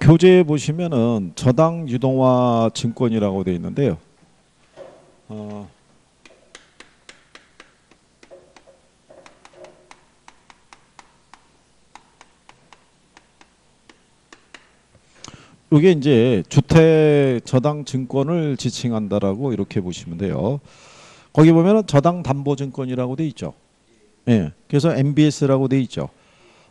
교재에 보시면은 저당 유동화 증권이라고 되어 있는데요. 이게 이제 주택 저당 증권을 지칭한다라고 이렇게 보시면 돼요. 거기 보면은 저당 담보 증권이라고 돼 있죠. 예. 그래서 MBS라고 돼 있죠.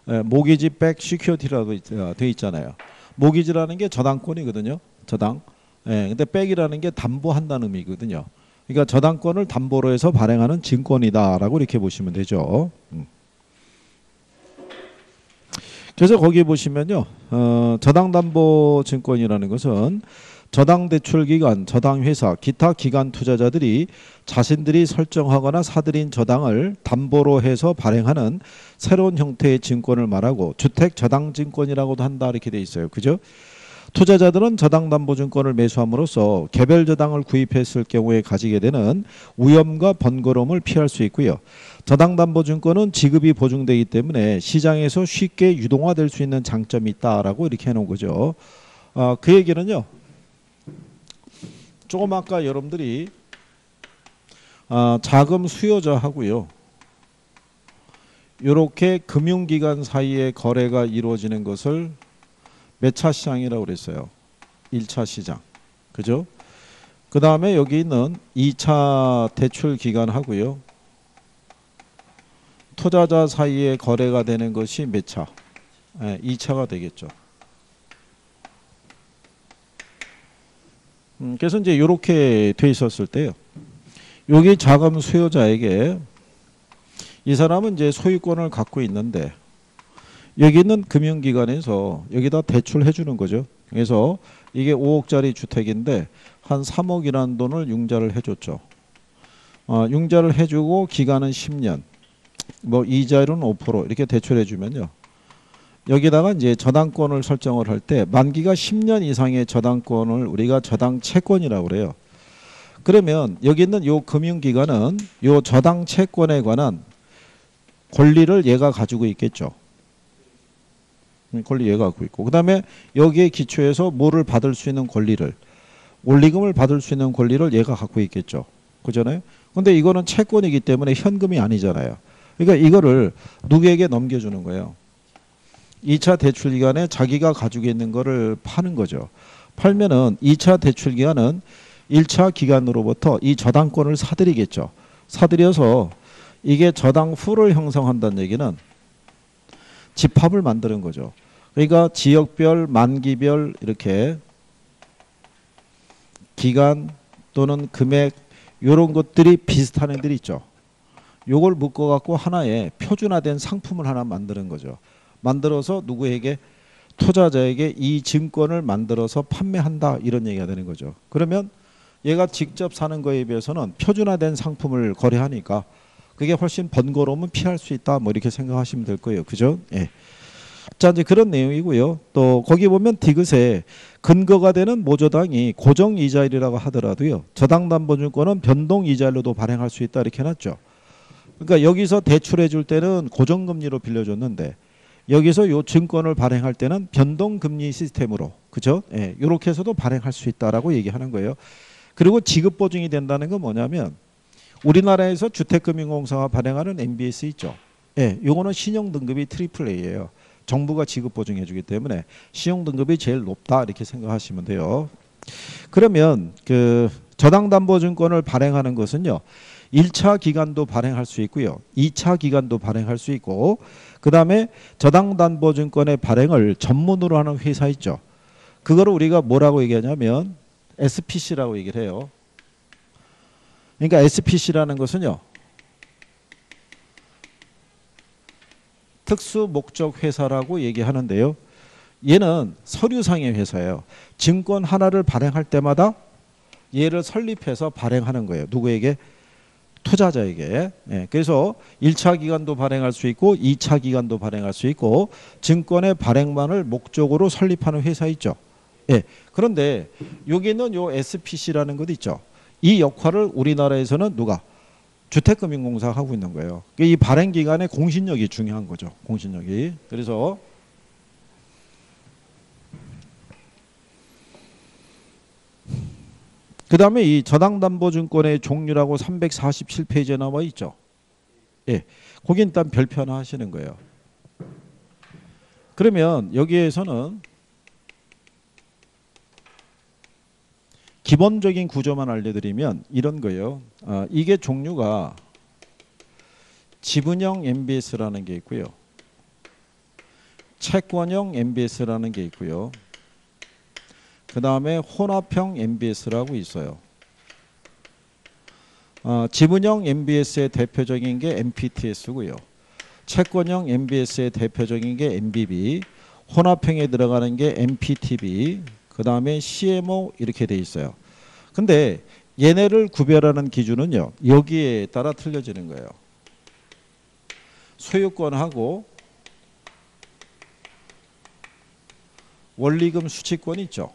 예, 모기지 백 시큐리티라고 돼 있잖아요. 모기지라는 게 저당권이거든요. 저당. 예. 근데 백이라는 게 담보한다는 의미거든요. 그러니까 저당권을 담보로 해서 발행하는 증권이다라고 이렇게 보시면 되죠. 그래서 거기 보시면요, 저당담보증권이라는 것은 저당대출기관, 저당회사, 기타 기관 투자자들이 자신들이 설정하거나 사들인 저당을 담보로 해서 발행하는 새로운 형태의 증권을 말하고 주택저당증권이라고도 한다 이렇게 돼 있어요. 그죠? 투자자들은 저당담보증권을 매수함으로써 개별 저당을 구입했을 경우에 가지게 되는 위험과 번거로움을 피할 수 있고요. 저당담보증권은 지급이 보증되기 때문에 시장에서 쉽게 유동화될 수 있는 장점이 있다라고 이렇게 해놓은 거죠. 그 얘기는요. 조금 아까 여러분들이 자금 수요자하고요. 이렇게 금융기관 사이에 거래가 이루어지는 것을 몇 차 시장이라고 그랬어요. 1차 시장. 그죠? 그 다음에 여기 있는 2차 대출 기간하고요. 투자자 사이에 거래가 되는 것이 몇 차? 2차가 되겠죠. 그래서 이제 이렇게 돼 있었을 때요. 여기 자금 수요자에게 이 사람은 이제 소유권을 갖고 있는데 여기 있는 금융기관에서 여기다 대출해 주는 거죠. 그래서 이게 5억짜리 주택인데 한 3억이라는 돈을 융자를 해줬죠. 융자를 해주고 기간은 10년. 뭐 이자율은 5% 이렇게 대출해 주면요. 여기다가 이제 저당권을 설정을 할 때 만기가 10년 이상의 저당권을 우리가 저당 채권이라고 그래요. 그러면 여기 있는 요 금융기관은 요 저당 채권에 관한 권리를 얘가 가지고 있겠죠. 권리 얘가 갖고 있고 그 다음에 여기에 기초해서 뭐를 받을 수 있는 권리를 원리금을 받을 수 있는 권리를 얘가 갖고 있겠죠. 그잖아요. 근데 이거는 채권이기 때문에 현금이 아니잖아요. 그러니까 이거를 누구에게 넘겨주는 거예요. 2차 대출 기간에 자기가 가지고 있는 거를 파는 거죠. 팔면은 2차 대출 기간은 1차 기간으로부터 이 저당권을 사들이겠죠. 사들여서 이게 저당 후를 형성한다는 얘기는 집합을 만드는 거죠. 그러니까 지역별, 만기별 이렇게 기간 또는 금액 이런 것들이 비슷한 애들이 있죠. 요걸 묶어갖고 하나의 표준화된 상품을 하나 만드는 거죠. 만들어서 누구에게 투자자에게 이 증권을 만들어서 판매한다 이런 얘기가 되는 거죠. 그러면 얘가 직접 사는 거에 비해서는 표준화된 상품을 거래하니까 그게 훨씬 번거로움은 피할 수 있다 뭐 이렇게 생각하시면 될 거예요. 그죠? 예. 자 이제 그런 내용이고요. 또 거기 보면 디귿에 근거가 되는 모저당이 고정이자율이라고 하더라도요. 저당담보증권은 변동이자율로도 발행할 수 있다 이렇게 해놨죠. 그러니까 여기서 대출해 줄 때는 고정금리로 빌려줬는데 여기서 요 증권을 발행할 때는 변동금리 시스템으로 그죠? 예, 이렇게 해서도 발행할 수 있다라고 얘기하는 거예요. 그리고 지급보증이 된다는 건 뭐냐면 우리나라에서 주택금융공사가 발행하는 MBS 있죠. 예, 요거는 신용등급이 트리플 A예요. 정부가 지급보증해 주기 때문에 신용등급이 제일 높다 이렇게 생각하시면 돼요. 그러면 그 저당담보증권을 발행하는 것은요. 1차 기간도 발행할 수 있고요. 2차 기간도 발행할 수 있고 그 다음에 저당담보증권의 발행을 전문으로 하는 회사 있죠. 그거를 우리가 뭐라고 얘기하냐면 SPC라고 얘기를 해요. 그러니까 SPC라는 것은요. 특수목적 회사라고 얘기하는데요. 얘는 서류상의 회사예요. 증권 하나를 발행할 때마다 얘를 설립해서 발행하는 거예요. 누구에게? 투자자에게. 예, 그래서 1차 기간도 발행할 수 있고 2차 기간도 발행할 수 있고 증권의 발행만을 목적으로 설립하는 회사 있죠. 예, 그런데 여기는 요 SPC라는 것 있죠. 이 역할을 우리나라에서는 누가? 주택금융공사가 하고 있는 거예요. 이 발행 기간의 공신력이 중요한 거죠. 공신력이. 그래서 그 다음에 이 저당담보증권의 종류라고 347페이지에 나와 있죠. 예, 거기 일단 별표 하나 하시는 거예요. 그러면 여기에서는 기본적인 구조만 알려드리면 이런 거예요. 이게 종류가 지분형 MBS라는 게 있고요. 채권형 MBS라는 게 있고요. 그 다음에 혼합형 MBS라고 있어요. 지분형 MBS의 대표적인 게 MPTS고요. 채권형 MBS의 대표적인 게 MBB, 혼합형에 들어가는 게 MPTB, 그 다음에 CMO 이렇게 돼 있어요. 근데 얘네를 구별하는 기준은요, 여기에 따라 틀려지는 거예요. 소유권하고 원리금 수취권 있죠.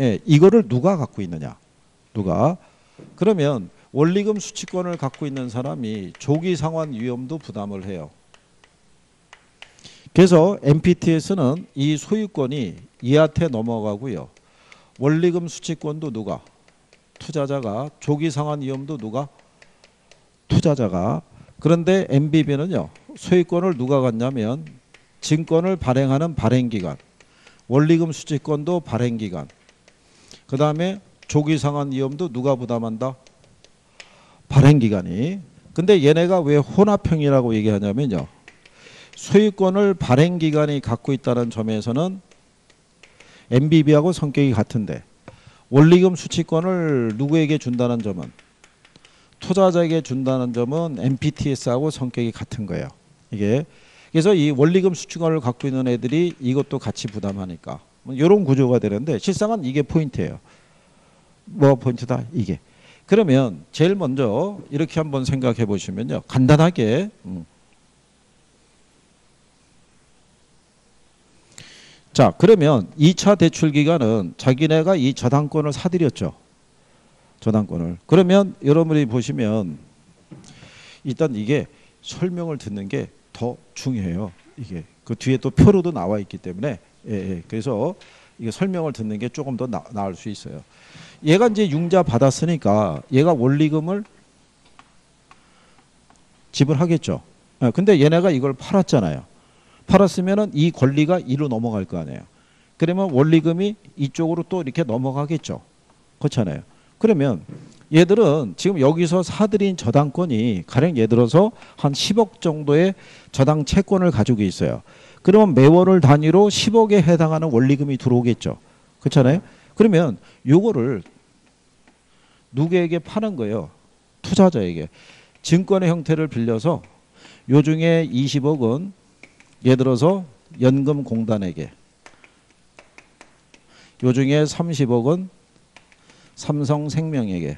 예, 이거를 누가 갖고 있느냐? 누가? 그러면 원리금 수취권을 갖고 있는 사람이 조기 상환 위험도 부담을 해요. 그래서 MPTS는 이 소유권이 얘한테 넘어가고요. 원리금 수취권도 누가? 투자자가. 조기 상환 위험도 누가? 투자자가. 그런데 MBB는요. 소유권을 누가 갖냐면 증권을 발행하는 발행기관. 원리금 수취권도 발행기관. 그 다음에 조기 상환 위험도 누가 부담한다? 발행기관이. 근데 얘네가 왜 혼합형이라고 얘기하냐면요. 소유권을 발행기관이 갖고 있다는 점에서는 MBB하고 성격이 같은데 원리금 수취권을 누구에게 준다는 점은 투자자에게 준다는 점은 MPTS하고 성격이 같은 거예요. 이게 그래서 이 원리금 수취권을 갖고 있는 애들이 이것도 같이 부담하니까 이런 구조가 되는데 실상은 이게 포인트예요. 뭐 포인트다 이게. 그러면 제일 먼저 이렇게 한번 생각해 보시면요. 간단하게 자 그러면 2차 대출 기간은 자기네가 이 저당권을 사들였죠. 저당권을. 그러면 여러분이 보시면 일단 이게 설명을 듣는 게 더 중요해요. 이게 그 뒤에 또 표로도 나와 있기 때문에 그래서 이게 설명을 듣는 게 조금 더 나을 수 있어요. 얘가 이제 융자 받았으니까 얘가 원리금을 지불하겠죠. 근데 얘네가 이걸 팔았잖아요. 팔았으면은 이 권리가 이로 넘어갈 거 아니에요. 그러면 원리금이 이쪽으로 또 이렇게 넘어가겠죠. 그렇잖아요. 그러면 얘들은 지금 여기서 사들인 저당권이 가령 예를 들어서 한 10억 정도의 저당 채권을 가지고 있어요. 그러면 매월 단위로 10억에 해당하는 원리금이 들어오겠죠. 그렇잖아요. 그러면 요거를 누구에게 파는 거예요? 투자자에게. 증권의 형태를 빌려서 요 중에 20억은 예를 들어서 연금공단에게, 요 중에 30억은 삼성생명에게,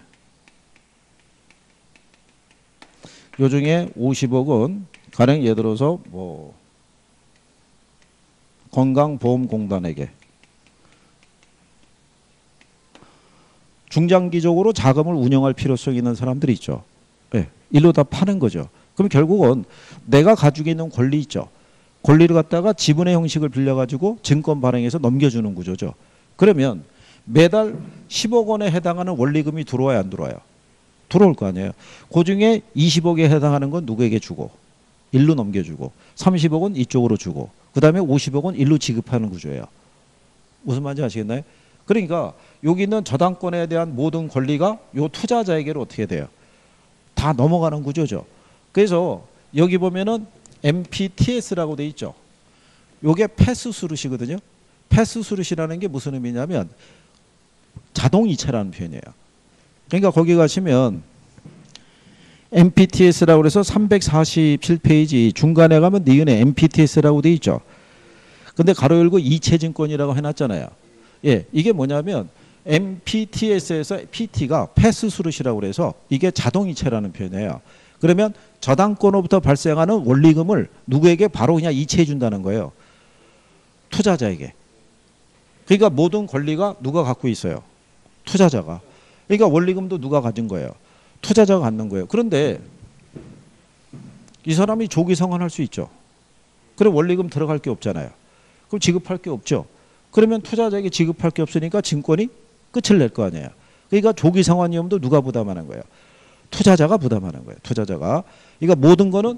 요 중에 50억은 가령 예를 들어서 뭐 건강보험공단에게 중장기적으로 자금을 운영할 필요성이 있는 사람들이 있죠. 네, 일로 다 파는 거죠. 그럼 결국은 내가 가지고 있는 권리 있죠. 권리를 갖다가 지분의 형식을 빌려가지고 증권 발행해서 넘겨주는 구조죠. 그러면 매달 10억 원에 해당하는 원리금이 들어와야 안 들어와요? 들어올 거 아니에요. 그중에 20억에 해당하는 건 누구에게 주고 일로 넘겨주고 30억은 이쪽으로 주고 그 다음에 50억은 일로 지급하는 구조예요. 무슨 말인지 아시겠나요? 그러니까 여기 있는 저당권에 대한 모든 권리가 요 투자자에게로 어떻게 돼요? 다 넘어가는 구조죠. 그래서 여기 보면은 MPTS라고 돼 있죠. 요게 패스스루시거든요. 패스스루시라는 게 무슨 의미냐면 자동이체라는 표현이에요. 그러니까 거기 가시면 MPTS라고 해서 347페이지 중간에 가면 니은에 MPTS라고 돼 있죠. 근데 가로 열고 이체증권이라고 해놨잖아요. 예, 이게 뭐냐면 MPTS에서 PT가 패스스루시라고 그래서 이게 자동이체라는 표현이에요. 그러면 저당권으로부터 발생하는 원리금을 누구에게 바로 그냥 이체해 준다는 거예요. 투자자에게. 그러니까 모든 권리가 누가 갖고 있어요? 투자자가. 그러니까 원리금도 누가 가진 거예요? 투자자가 갖는 거예요. 그런데 이 사람이 조기 상환할 수 있죠. 그럼 원리금 들어갈 게 없잖아요. 그럼 지급할 게 없죠. 그러면 투자자에게 지급할 게 없으니까 증권이 끝을 낼 거 아니에요. 그러니까 조기 상환 위험도 누가 부담하는 거예요? 투자자가 부담하는 거예요. 투자자가. 그러니까 모든 거는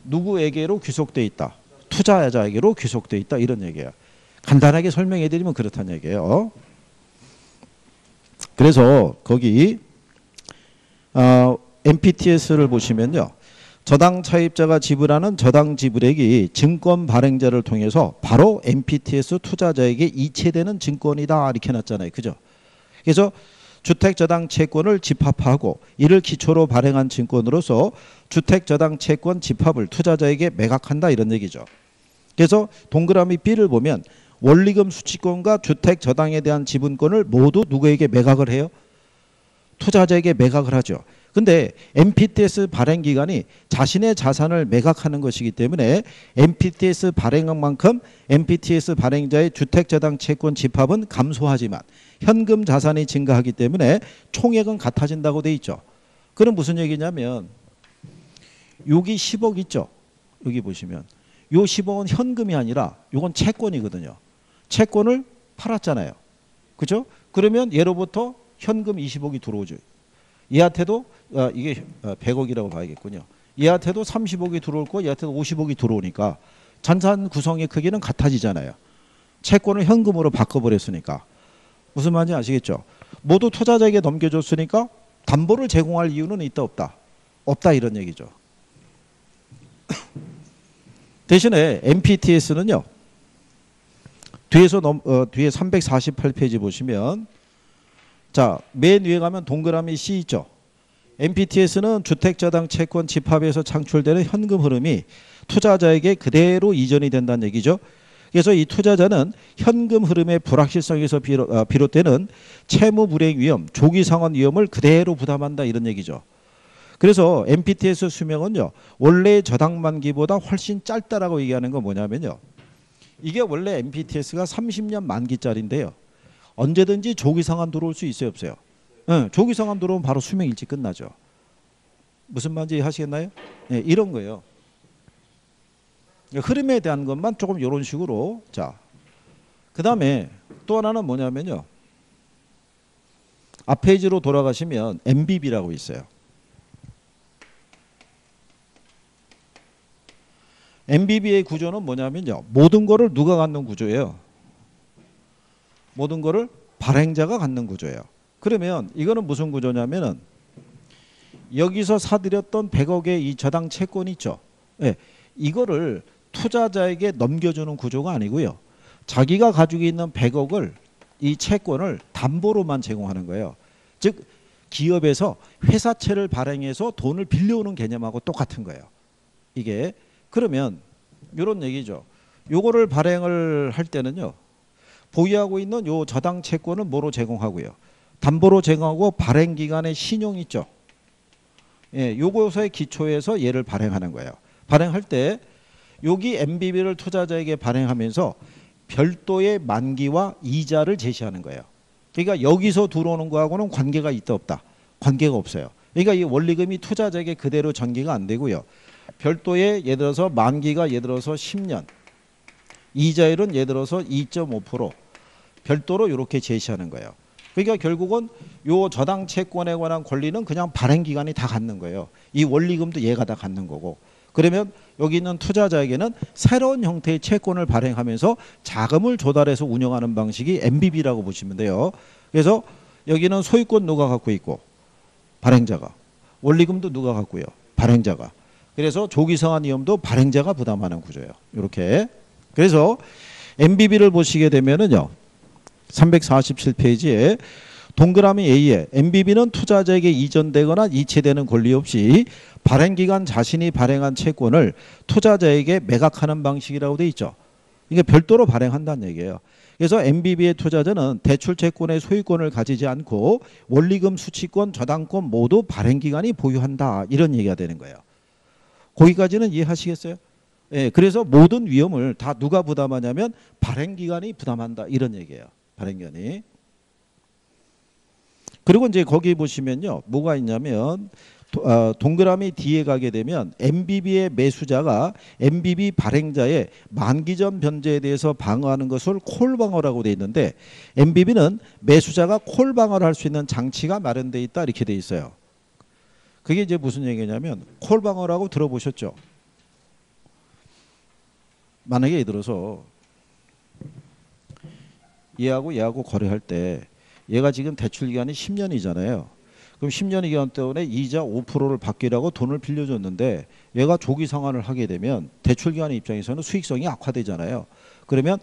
누구에게로 귀속돼 있다. 투자자에게로 귀속돼 있다. 이런 얘기예요. 간단하게 설명해 드리면 그렇다는 얘기예요. 그래서 거기 MPTS를 보시면요. 저당 차입자가 지불하는 저당 지불액이 증권 발행자를 통해서 바로 MPTS 투자자에게 이체되는 증권이다. 이렇게 놨잖아요. 그죠? 그래서 주택저당 채권을 집합하고 이를 기초로 발행한 증권으로서 주택저당 채권 집합을 투자자에게 매각한다. 이런 얘기죠. 그래서 동그라미 B를 보면 원리금 수취권과 주택저당에 대한 지분권을 모두 누구에게 매각을 해요? 투자자에게 매각을 하죠. 근데 MPTS 발행 기간이 자신의 자산을 매각하는 것이기 때문에 MPTS 발행액만큼 MPTS 발행자의 주택저당 채권 집합은 감소하지만 현금 자산이 증가하기 때문에 총액은 같아진다고 돼 있죠. 그럼 무슨 얘기냐면 여기 10억 있죠. 여기 보시면 요 10억은 현금이 아니라 요건 채권이거든요. 채권을 팔았잖아요. 그죠? 그러면 예로부터 현금 20억이 들어오죠. 얘한테도 이게 100억이라고 봐야겠군요. 얘한테도 30억이 들어올 거, 얘한테도 50억이 들어오니까 자산 구성의 크기는 같아지잖아요. 채권을 현금으로 바꿔버렸으니까. 무슨 말인지 아시겠죠? 모두 투자자에게 넘겨줬으니까 담보를 제공할 이유는 있다 없다? 없다 이런 얘기죠. 대신에 MPTS는요. 뒤에 348페이지 보시면 자, 맨 위에 가면 동그라미 C 있죠. MPTS는 주택저당 채권 집합에서 창출되는 현금 흐름이 투자자에게 그대로 이전이 된다는 얘기죠. 그래서 이 투자자는 현금 흐름의 불확실성에서 비롯되는 채무 불이행 위험, 조기 상환 위험을 그대로 부담한다 이런 얘기죠. 그래서 MPTS 수명은요. 원래 저당 만기보다 훨씬 짧다라고 얘기하는 건 뭐냐면요. 이게 원래 MPTS가 30년 만기짜리인데요. 언제든지 조기 상환 들어올 수 있어요 없어요? 네, 조기 상환 들어오면 바로 수명 일찍 끝나죠. 무슨 말인지 하시겠나요? 네, 이런 거예요. 흐름에 대한 것만 조금 이런 식으로. 자, 그 다음에 또 하나는 뭐냐면요. 앞 페이지로 돌아가시면 MBB라고 있어요. MBB의 구조는 뭐냐면요. 모든 거를 누가 갖는 구조예요? 모든 거를 발행자가 갖는 구조예요. 그러면 이거는 무슨 구조냐면은 여기서 사들였던 100억의 이 저당 채권 있죠. 네, 이거를 투자자에게 넘겨주는 구조가 아니고요. 자기가 가지고 있는 100억을 이 채권을 담보로만 제공하는 거예요. 즉 기업에서 회사채를 발행해서 돈을 빌려오는 개념하고 똑같은 거예요. 이게 그러면 이런 얘기죠. 요거를 발행을 할 때는요. 보유하고 있는 요 저당 채권은 뭐로 제공하고요. 담보로 제공하고 발행 기간의 신용 있죠. 예, 요것에 기초해서 얘를 발행하는 거예요. 발행할 때 여기 MBB를 투자자에게 발행하면서 별도의 만기와 이자를 제시하는 거예요. 그러니까 여기서 들어오는 거하고는 관계가 있다 없다? 관계가 없어요. 그러니까 이 원리금이 투자자에게 그대로 전개가 안 되고요. 별도의 예를 들어서 만기가 예를 들어서 10년, 이자율은 예를 들어서 2.5% 별도로 이렇게 제시하는 거예요. 그러니까 결국은 요 저당 채권에 관한 권리는 그냥 발행 기간이 다 갖는 거예요. 이 원리금도 얘가 다 갖는 거고. 그러면 여기 있는 투자자에게는 새로운 형태의 채권을 발행하면서 자금을 조달해서 운영하는 방식이 MBB라고 보시면 돼요. 그래서 여기는 소유권 누가 갖고 있고 발행자가, 원리금도 누가 갖고요? 발행자가. 그래서 조기 상환 위험도 발행자가 부담하는 구조예요. 이렇게. 그래서 MBB를 보시게 되면은요. 347페이지에 동그라미 A에 MBB는 투자자에게 이전되거나 이체되는 권리 없이 발행기간 자신이 발행한 채권을 투자자에게 매각하는 방식이라고 돼 있죠. 이게 별도로 발행한다는 얘기예요. 그래서 MBB의 투자자는 대출채권의 소유권을 가지지 않고 원리금, 수취권, 저당권 모두 발행기간이 보유한다. 이런 얘기가 되는 거예요. 거기까지는 이해하시겠어요? 예, 그래서 모든 위험을 다 누가 부담하냐면 발행기관이 부담한다. 이런 얘기예요. 발행기관이. 그리고 이제 거기 보시면요. 뭐가 있냐면 동그라미 뒤에 가게 되면 MBB의 매수자가 MBB 발행자의 만기전 변제에 대해서 방어하는 것을 콜방어라고 되어 있는데 MBB는 매수자가 콜방어를 할 수 있는 장치가 마련되어 있다 이렇게 되어 있어요. 그게 이제 무슨 얘기냐면 콜방어라고 들어보셨죠? 만약에 예를 들어서 얘하고 거래할 때 얘가 지금 대출 기간이 10년이잖아요. 그럼 10년 기간 때문에 이자 5%를 받기라고 돈을 빌려줬는데 얘가 조기 상환을 하게 되면 대출 기관 입장에서는 수익성이 악화되잖아요. 그러면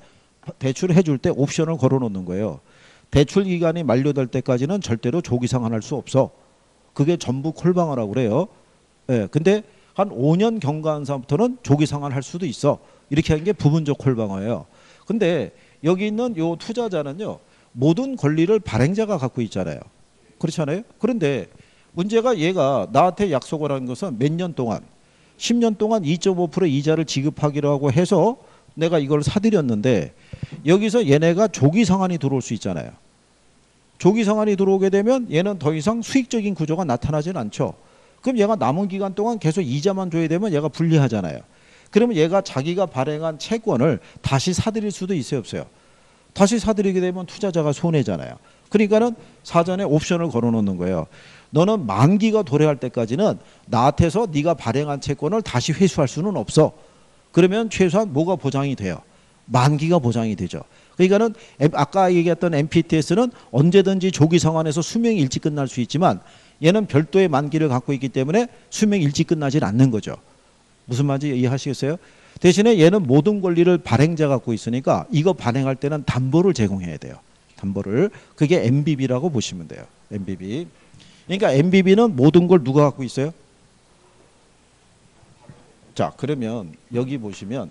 대출을 해줄 때 옵션을 걸어놓는 거예요. 대출 기간이 만료될 때까지는 절대로 조기 상환할 수 없어. 그게 전부 콜방어라고 그래요. 예, 근데 한 5년 경과한 사람부터는 조기 상환할 수도 있어. 이렇게 하는 게 부분적 콜방어예요. 근데 여기 있는 요 투자자는요, 모든 권리를 발행자가 갖고 있잖아요. 그렇잖아요. 그런데 문제가 얘가 나한테 약속을 한 것은 몇 년 동안 10년 동안 2.5% 이자를 지급하기로 하고 해서 내가 이걸 사들였는데 여기서 얘네가 조기 상환이 들어올 수 있잖아요. 조기 상환이 들어오게 되면 얘는 더 이상 수익적인 구조가 나타나진 않죠. 그럼 얘가 남은 기간 동안 계속 이자만 줘야 되면 얘가 불리하잖아요. 그러면 얘가 자기가 발행한 채권을 다시 사들일 수도 있어요, 없어요? 다시 사들이게 되면 투자자가 손해잖아요. 그러니까는 사전에 옵션을 걸어놓는 거예요. 너는 만기가 도래할 때까지는 나한테서 네가 발행한 채권을 다시 회수할 수는 없어. 그러면 최소한 뭐가 보장이 돼요? 만기가 보장이 되죠. 그러니까는 아까 얘기했던 MPTS는 언제든지 조기 상환해서 수명이 일찍 끝날 수 있지만 얘는 별도의 만기를 갖고 있기 때문에 수명이 일찍 끝나질 않는 거죠. 무슨 말인지 이해하시겠어요? 대신에 얘는 모든 권리를 발행자 갖고 있으니까 이거 발행할 때는 담보를 제공해야 돼요. 담보를. 그게 MBB라고 보시면 돼요. MBB. 그러니까 MBB는 모든 걸 누가 갖고 있어요? 자, 그러면 여기 보시면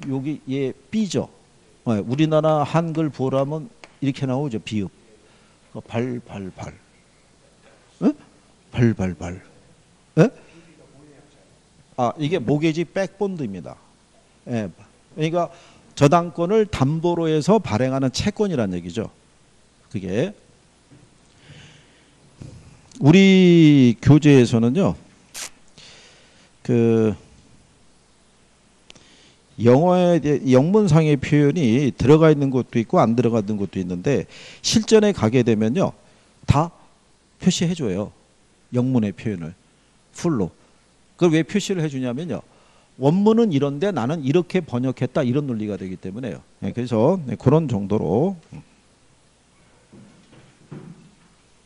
여기 얘 B죠. 우리나라 한글 보라면 이렇게 나오죠. 비읍. 발발발. 발발발. 이게 모게지 백본드입니다. 예. 그러니까 저당권을 담보로 해서 발행하는 채권이란 얘기죠. 그게 우리 교재에서는요. 그 영어의 영문상의 표현이 들어가 있는 것도 있고 안 들어가 있는 것도 있는데 실전에 가게 되면요. 다 표시해 줘요. 영문의 표현을 풀로. 그걸 왜 표시를 해주냐면요. 원문은 이런데 나는 이렇게 번역했다 이런 논리가 되기 때문에요. 그래서 그런 정도로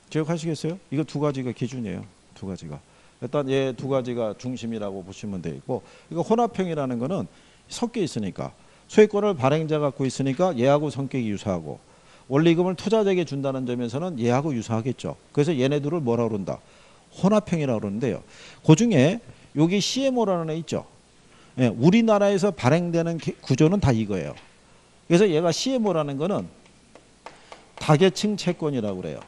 기억하시겠어요? 이거 두 가지가 기준이에요. 두 가지가. 일단 얘 두 가지가 중심이라고 보시면 되고 이거 혼합형이라는 거는 섞여 있으니까 소유권을 발행자가 갖고 있으니까 얘하고 성격이 유사하고 원리금을 투자자에게 준다는 점에서는 얘하고 유사하겠죠. 그래서 얘네들을 뭐라 그런다? 혼합형이라고 그러는데요. 그중에 여기 CMO라는 애 있죠. 예, 우리나라에서 발행되는 구조는 다 이거예요. 그래서 얘가 CMO라는 거는 다계층 채권이라고 그래요.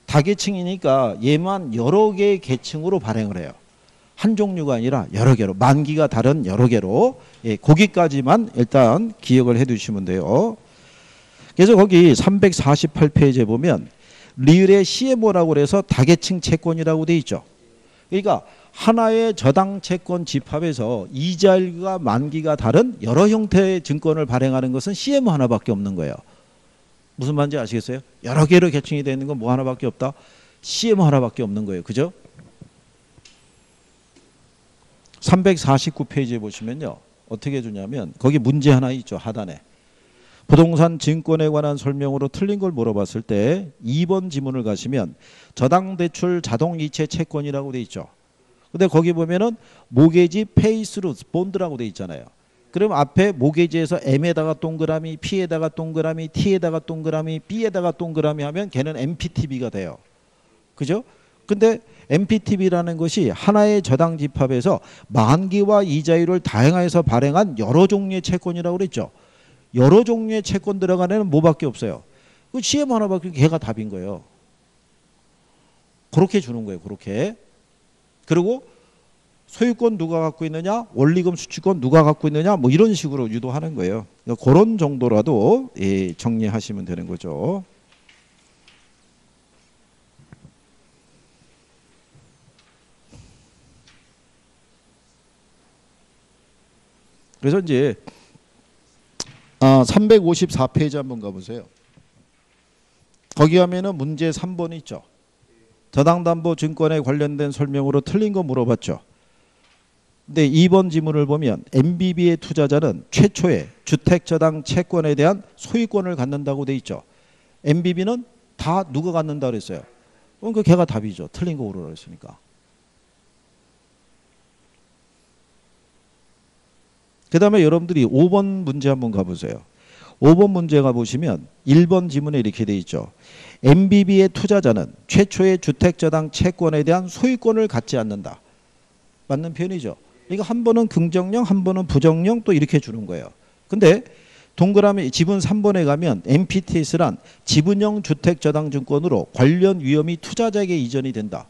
다계층이니까 얘만 여러 개의 계층으로 발행을 해요. 한 종류가 아니라 여러 개로, 만기가 다른 여러 개로. 예, 거기까지만 일단 기억을 해 두시면 돼요. 그래서 거기 348페이지에 보면 리을의 CMO라고 해서 다계층 채권이라고 돼 있죠. 그러니까 하나의 저당 채권 집합에서 이자율과 만기가 다른 여러 형태의 증권을 발행하는 것은 CMO 하나밖에 없는 거예요. 무슨 말인지 아시겠어요? 여러 개로 계층이 되어 있는 건 뭐 하나밖에 없다? CMO 하나밖에 없는 거예요. 그죠? 349페이지에 보시면요. 어떻게 해주냐면 거기 문제 하나 있죠. 하단에. 부동산 증권에 관한 설명으로 틀린 걸 물어봤을 때 2번 지문을 가시면 저당대출 자동이체 채권이라고 돼 있죠. 근데 거기 보면은 모게지 페이스루 본드라고 돼 있잖아요. 그럼 앞에 모게지에서 M에다가 동그라미, P에다가 동그라미, T에다가 동그라미, B에다가 동그라미 하면 걔는 MPTB가 돼요. 그죠? 근데 MPTB라는 것이 하나의 저당 집합에서 만기와 이자율을 다양화해서 발행한 여러 종류의 채권이라고 그랬죠. 여러 종류의 채권 들어간 애는 뭐밖에 없어요. 그 CM 하나밖에 걔가 답인 거예요. 그렇게 주는 거예요. 그렇게. 그리고 소유권 누가 갖고 있느냐, 원리금 수취권 누가 갖고 있느냐, 뭐 이런 식으로 유도하는 거예요. 그런 정도라도 예, 정리하시면 되는 거죠. 그래서 이제 354페이지 한번 가보세요. 거기 하면은 문제 3번이 있죠. 저당담보증권에 관련된 설명으로 틀린 거 물어봤죠. 근데 2번 지문을 보면 MBB의 투자자는 최초의 주택저당 채권에 대한 소유권을 갖는다고 돼 있죠. MBB는 다 누가 갖는다 그랬어요. 그럼 그 걔가 답이죠. 틀린 거 오르라 했으니까. 그 다음에 여러분들이 5번 문제 한번 가보세요. 5번 문제 가보시면 1번 지문에 이렇게 돼 있죠. MBB의 투자자는 최초의 주택저당 채권에 대한 소유권을 갖지 않는다. 맞는 표현이죠. 그러니까 한 번은 긍정령, 한 번은 부정령 또 이렇게 주는 거예요. 근데 동그라미 지분 3번에 가면 MPTS란 지분형 주택저당증권으로 관련 위험이 투자자에게 이전이 된다.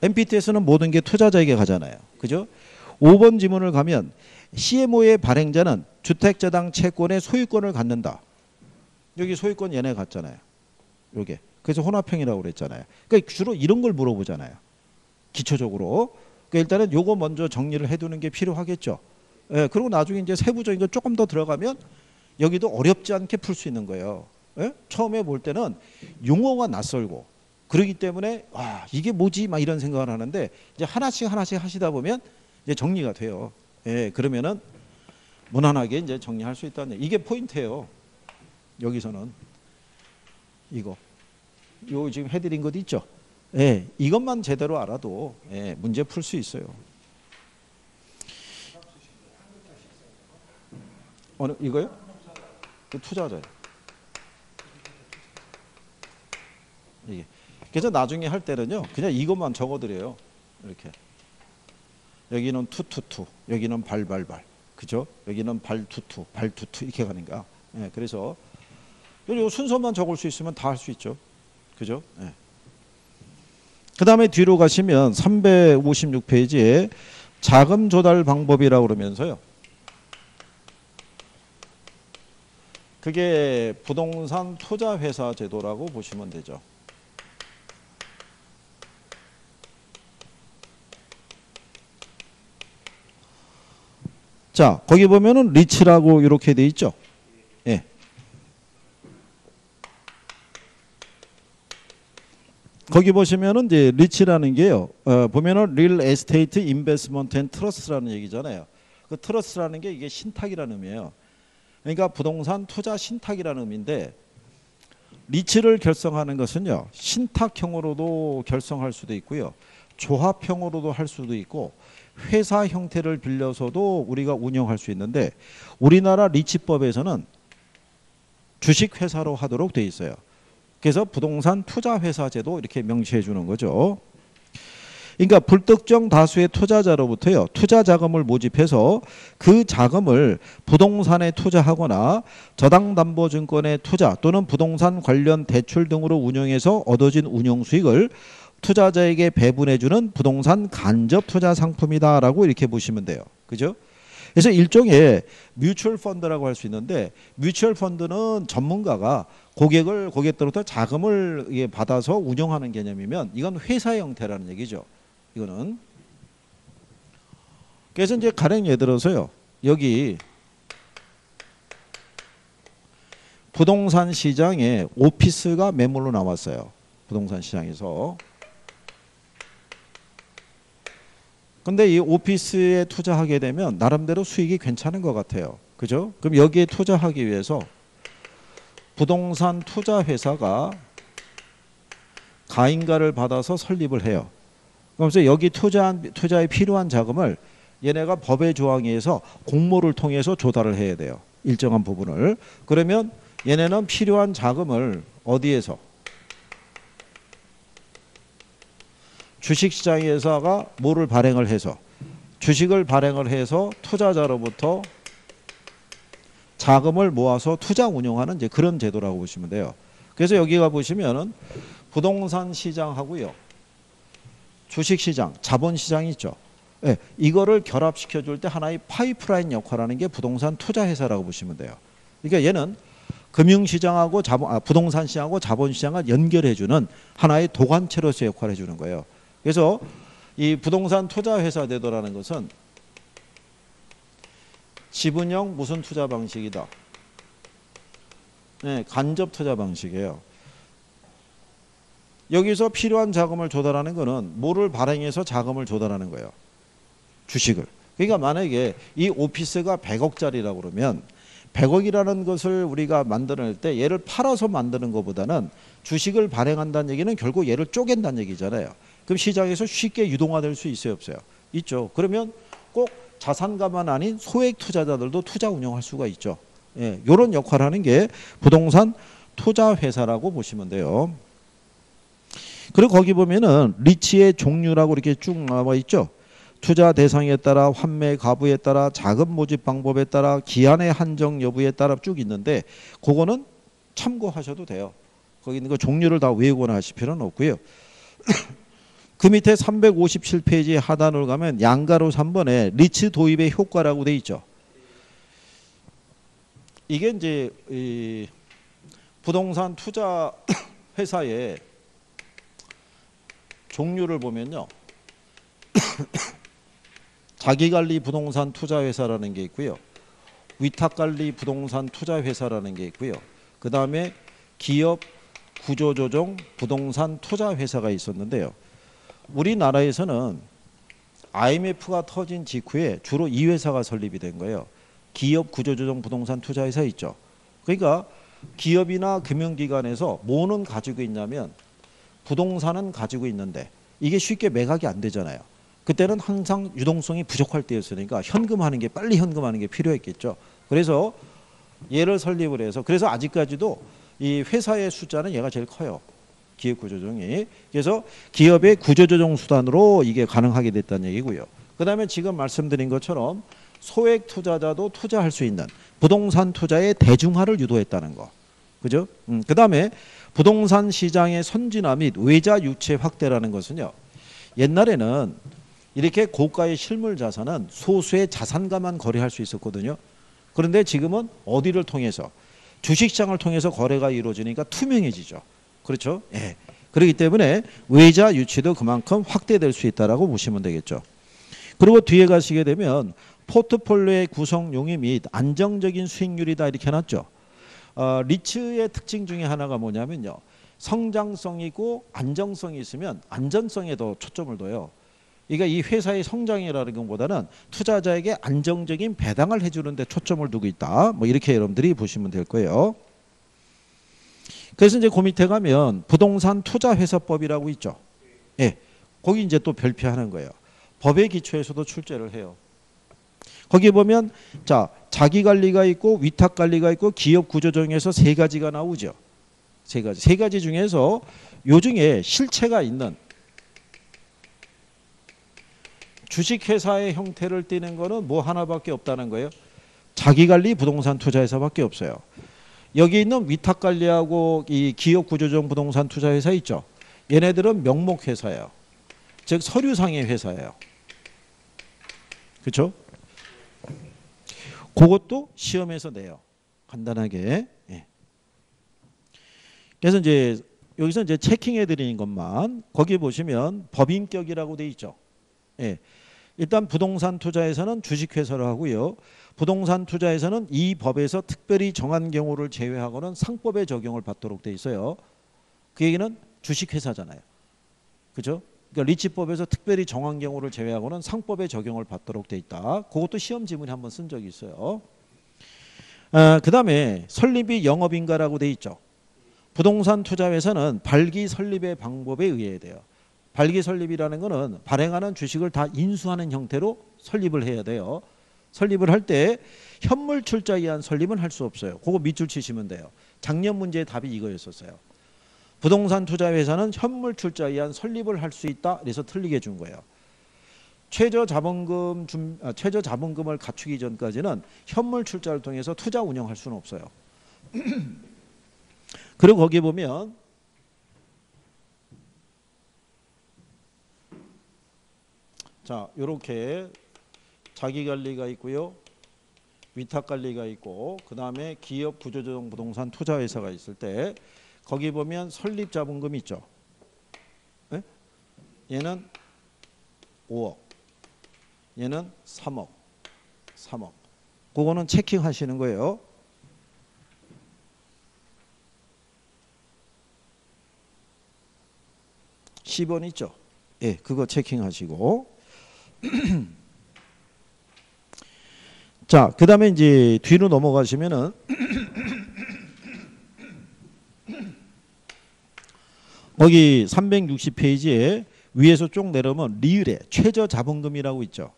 MPTS는 모든 게 투자자에게 가잖아요. 그죠? 5번 지문을 가면 CMO의 발행자는 주택저당 채권의 소유권을 갖는다. 여기 소유권 얘네 갖잖아요. 요게. 그래서 혼합형이라고 그랬잖아요. 그러니까 주로 이런 걸 물어보잖아요. 기초적으로. 그러니까 일단은 요거 먼저 정리를 해두는 게 필요하겠죠. 예, 그리고 나중에 이제 세부적인 거 조금 더 들어가면 여기도 어렵지 않게 풀 수 있는 거예요. 예? 처음에 볼 때는 용어가 낯설고 그러기 때문에 이게 뭐지? 막 이런 생각을 하는데 이제 하나씩 하시다 보면 이제 정리가 돼요. 예, 그러면은 무난하게 이제 정리할 수 있다는 이게 포인트예요. 여기서는 이거 요 지금 해드린 것 있죠. 예, 이것만 제대로 알아도 예, 문제 풀 수 있어요. 어느 이거요? 그 투자자요. 이게 그래서 나중에 할 때는요, 그냥 이것만 적어드려요. 이렇게 여기는 투투투, 여기는 발발발, 그죠? 여기는 발투투, 발투투 이렇게 가니까. 예, 그래서 요 순서만 적을 수 있으면 다 할 수 있죠. 그죠? 예. 그 다음에 뒤로 가시면 356페이지에 자금 조달 방법이라고 그러면서요. 그게 부동산 투자회사 제도라고 보시면 되죠. 자, 거기 보면은 리치라고 이렇게 돼 있죠. 예. 거기 보시면은 이제 리치라는 게요. 보면은 릴 에스테이트 인베스트먼트 앤 트러스트라는 얘기잖아요. 그 트러스트라는 게 이게 신탁이라는 의미예요. 그러니까 부동산 투자 신탁이라는 의미인데 리츠를 결성하는 것은요. 신탁형으로도 결성할 수도 있고요. 조합형으로도 할 수도 있고 회사 형태를 빌려서도 우리가 운영할 수 있는데 우리나라 리츠법에서는 주식회사로 하도록 돼 있어요. 그래서 부동산 투자회사 제도 이렇게 명시해 주는 거죠. 그러니까 불특정 다수의 투자자로부터요. 투자 자금을 모집해서 그 자금을 부동산에 투자하거나 저당담보증권에 투자 또는 부동산 관련 대출 등으로 운영해서 얻어진 운용 수익을 투자자에게 배분해주는 부동산 간접 투자 상품이다라고 이렇게 보시면 돼요. 그죠? 그래서 일종의 뮤추얼 펀드라고 할 수 있는데 뮤추얼 펀드는 전문가가 고객들로부터 자금을 받아서 운영하는 개념이면 이건 회사 형태라는 얘기죠. 이거는. 그래서 이제 가령 예를 들어서요. 여기 부동산 시장에 오피스가 매물로 나왔어요. 부동산 시장에서. 근데 이 오피스에 투자하게 되면 나름대로 수익이 괜찮은 것 같아요. 그죠? 그럼 여기에 투자하기 위해서 부동산 투자 회사가 가인가를 받아서 설립을 해요. 그러면서 여기 투자에 필요한 자금을 얘네가 법의 조항에 의해서 공모를 통해서 조달을 해야 돼요. 일정한 부분을. 그러면 얘네는 필요한 자금을 어디에서? 주식시장에서가 뭐를 발행을 해서 주식을 발행을 해서 투자자로부터 자금을 모아서 투자 운용하는 이제 그런 제도라고 보시면 돼요. 그래서 여기가 보시면은 부동산 시장하고요. 주식시장, 자본시장이 있죠. 네, 이거를 결합시켜 줄 때 하나의 파이프라인 역할하는 게 부동산 투자회사라고 보시면 돼요. 그러니까 얘는 금융시장하고 부동산 시장하고 자본시장을 연결해주는 하나의 도관체로서 역할을 해주는 거예요. 그래서 이 부동산 투자회사 제도라는 것은 지분형 무슨 투자 방식이다. 네, 간접 투자 방식이에요. 여기서 필요한 자금을 조달하는 거는 뭐를 발행해서 자금을 조달하는 거예요. 주식을. 그러니까 만약에 이 오피스가 100억짜리라고 그러면 100억이라는 것을 우리가 만들어낼 때 얘를 팔아서 만드는 것보다는 주식을 발행한다는 얘기는 결국 얘를 쪼갠다는 얘기잖아요. 그럼 시장에서 쉽게 유동화될 수 있어요, 없어요? 있죠. 그러면 꼭 자산가만 아닌 소액 투자자들도 투자 운영할 수가 있죠. 예, 이런 역할을 하는 게 부동산 투자 회사라고 보시면 돼요. 그리고 거기 보면은 리츠의 종류라고 이렇게 쭉 나와 있죠. 투자 대상에 따라 환매 가부에 따라 자금 모집 방법에 따라 기한의 한정 여부에 따라 쭉 있는데 그거는 참고하셔도 돼요. 거기 있는 거 종류를 다 외우거나 하실 필요는 없고요. 그 밑에 357페이지 하단으로 가면 양가로 3번에 리츠 도입의 효과라고 돼 있죠. 이게 이제 이 부동산 투자 회사의 종류를 보면요. 자기관리 부동산 투자회사라는 게 있고요. 위탁관리 부동산 투자회사라는 게 있고요. 그 다음에 기업 구조조정 부동산 투자회사가 있었는데요. 우리나라에서는 IMF가 터진 직후에 주로 이 회사가 설립이 된 거예요. 기업 구조조정 부동산 투자회사 있죠. 그러니까 기업이나 금융기관에서 뭐는 가지고 있냐면 부동산은 가지고 있는데 이게 쉽게 매각이 안 되잖아요. 그때는 항상 유동성이 부족할 때였으니까 현금하는 게 빨리 현금하는 게 필요했겠죠. 그래서 얘를 설립을 해서 그래서 아직까지도 이 회사의 숫자는 얘가 제일 커요. 기업 구조조정이. 그래서 기업의 구조조정 수단으로 이게 가능하게 됐다는 얘기고요. 그 다음에 지금 말씀드린 것처럼 소액 투자자도 투자할 수 있는 부동산 투자의 대중화를 유도했다는 거. 그죠? 그 다음에 부동산 시장의 선진화 및 외자 유치 확대라는 것은요. 옛날에는 이렇게 고가의 실물 자산은 소수의 자산가만 거래할 수 있었거든요. 그런데 지금은 어디를 통해서 주식시장을 통해서 거래가 이루어지니까 투명해지죠. 그렇죠? 예. 그렇기 때문에 외자 유치도 그만큼 확대될 수 있다라고 보시면 되겠죠. 그리고 뒤에 가시게 되면 포트폴리오의 구성 용이 및 안정적인 수익률이다 이렇게 해놨죠. 리츠의 특징 중에 하나가 뭐냐면요. 성장성이고 안정성이 있으면 안전성에 더 초점을 둬요. 그러니까 이 회사의 성장이라는 것보다는 투자자에게 안정적인 배당을 해주는 데 초점을 두고 있다. 뭐 이렇게 여러분들이 보시면 될 거예요. 그래서 이제 그 밑에 가면 부동산 투자회사법이라고 있죠. 예, 거기 이제 또 별표하는 거예요. 법의 기초에서도 출제를 해요. 거기 보면 자 자기관리가 있고 위탁관리가 있고 기업구조조정에서 세 가지가 나오죠. 세 가지 중에서 요 중에 실체가 있는 주식회사의 형태를 띠는 거는 뭐 하나밖에 없다는 거예요. 자기관리 부동산 투자회사밖에 없어요. 여기 있는 위탁관리하고 이 기업구조조정 부동산 투자회사 있죠. 얘네들은 명목회사예요. 즉 서류상의 회사예요. 그렇죠? 그것도 시험에서 내요. 간단하게. 예. 그래서 이제 여기서 이제 체킹해 드리는 것만 거기 보시면 법인격이라고 돼 있죠. 예. 일단 부동산 투자에서는 주식회사를 하고요. 부동산 투자에서는 이 법에서 특별히 정한 경우를 제외하고는 상법의 적용을 받도록 돼 있어요. 그 얘기는 주식회사잖아요. 그죠? 그러니까 리츠법에서 특별히 정한 경우를 제외하고는 상법의 적용을 받도록 돼 있다. 그것도 시험 지문에 한번 쓴 적이 있어요. 그 다음에 설립이 영업인가라고 돼 있죠. 부동산 투자회사는 발기 설립의 방법에 의해야 돼요. 발기 설립이라는 것은 발행하는 주식을 다 인수하는 형태로 설립을 해야 돼요. 설립을 할 때 현물 출자에 의한 설립은 할 수 없어요. 그거 밑줄 치시면 돼요. 작년 문제의 답이 이거였었어요. 부동산 투자회사는 현물 출자에 의한 설립을 할 수 있다. 그래서 틀리게 준 거예요. 최저 자본금을 갖추기 전까지는 현물 출자를 통해서 투자 운영할 수는 없어요. 그리고 거기 보면 자, 이렇게 자기관리가 있고요. 위탁관리가 있고 그 다음에 기업 구조조정 부동산 투자회사가 있을 때 거기 보면 설립자본금이 있죠. 네? 얘는 5억, 얘는 3억. 그거는 체킹하시는 거예요. (10번) 있죠. 예, 그거 체킹하시고. 자, 그 다음에 이제 뒤로 넘어가시면은 거기 360페이지에 위에서 쭉 내려오면 리을의 최저자본금이라고 있죠.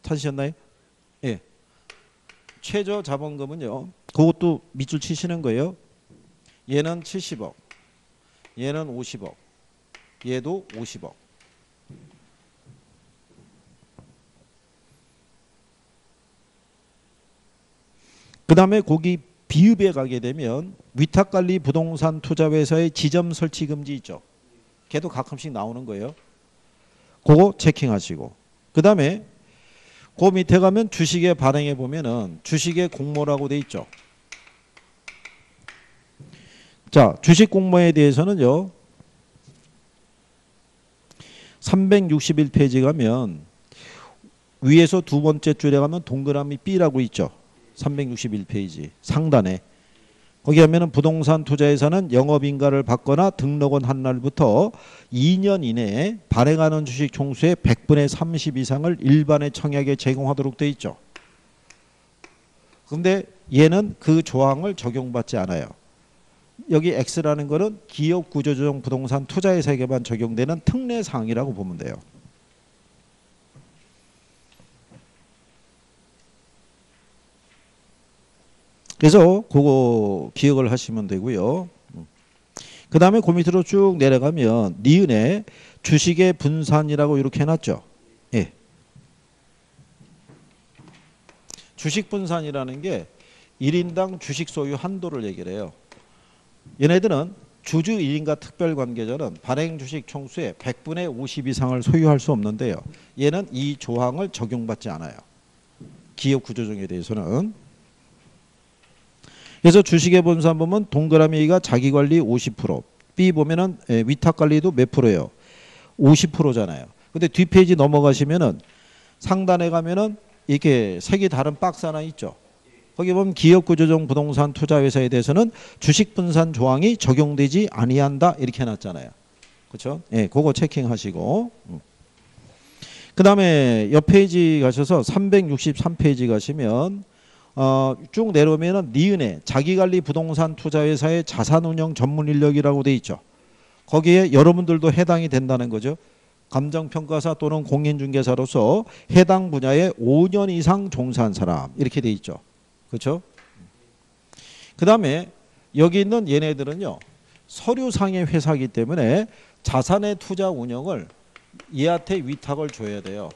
찾으셨나요? 예. 최저자본금은요. 그것도 밑줄 치시는 거예요. 얘는 70억. 얘는 50억. 얘도 50억. 그 다음에 거기 비읍에 가게 되면 위탁관리 부동산 투자회사의 지점 설치 금지 있죠. 걔도 가끔씩 나오는 거예요. 그거 체킹하시고. 그 다음에 그 밑에 가면 주식의 발행에 보면은 주식의 공모라고 돼 있죠. 자, 주식 공모에 대해서는요. 361페이지 가면 위에서 두 번째 줄에 가면 동그라미 B라고 있죠. 361페이지 상단에. 거기 하면은 부동산 투자회사는 영업인가를 받거나 등록원 한 날부터 2년 이내에 발행하는 주식 총수의 100분의 30 이상을 일반의 청약에 제공하도록 돼 있죠. 근데 얘는 그 조항을 적용받지 않아요. 여기 X라는 거는 기업 구조조정 부동산 투자회사에게만 적용되는 특례사항이라고 보면 돼요. 그래서 그거 기억을 하시면 되고요. 그 다음에 그 밑으로 쭉 내려가면 니은에 주식의 분산이라고 이렇게 해놨죠. 예. 주식 분산이라는 게 1인당 주식 소유 한도를 얘기를 해요. 얘네들은 주주 1인과 특별관계자는 발행 주식 총수의 100분의 50 이상을 소유할 수 없는데요. 얘는 이 조항을 적용받지 않아요. 기업 구조조정에 대해서는. 그래서 주식의 분산 보면 동그라미 A가 자기관리 50%, B 보면은 위탁관리도 몇 프로예요? 50%잖아요. 근데 뒷페이지 넘어가시면은 상단에 가면은 이렇게 색이 다른 박스 하나 있죠. 거기 보면 기업구조조정 부동산 투자회사에 대해서는 주식 분산 조항이 적용되지 아니한다 이렇게 해놨잖아요. 그렇죠? 예, 그거 체킹하시고. 그 다음에 옆 페이지 가셔서 363페이지 가시면 쭉 내려오면은 니은의 자기관리 부동산 투자회사의 자산운용 전문인력이라고 돼 있죠. 거기에 여러분들도 해당이 된다는 거죠. 감정평가사 또는 공인중개사로서 해당 분야에 5년 이상 종사한 사람 이렇게 돼 있죠. 그렇죠? 그 다음에 여기 있는 얘네들은요. 서류상의 회사이기 때문에 자산의 투자 운영을 얘한테 위탁을 줘야 돼요.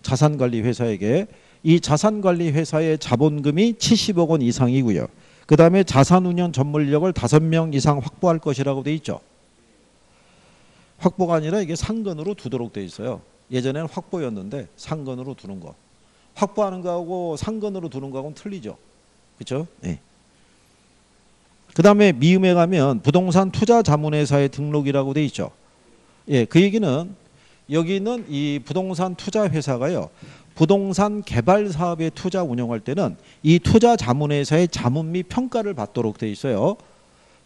자산관리회사에게. 이 자산관리회사의 자본금이 70억 원 이상이고요. 그 다음에 자산운용 전문인력을 5명 이상 확보할 것이라고 돼 있죠. 확보가 아니라 이게 상근으로 두도록 돼 있어요. 예전에는 확보였는데 상근으로 두는 거. 확보하는 거하고 상근으로 두는 거하고는 틀리죠. 그렇죠? 네. 그 다음에 미음에 가면 부동산 투자자문회사의 등록이라고 돼 있죠. 예, 그 얘기는 여기 있는 이 부동산 투자회사가요. 부동산 개발 사업에 투자 운영할 때는 이 투자 자문회사의 자문 및 평가를 받도록 돼 있어요.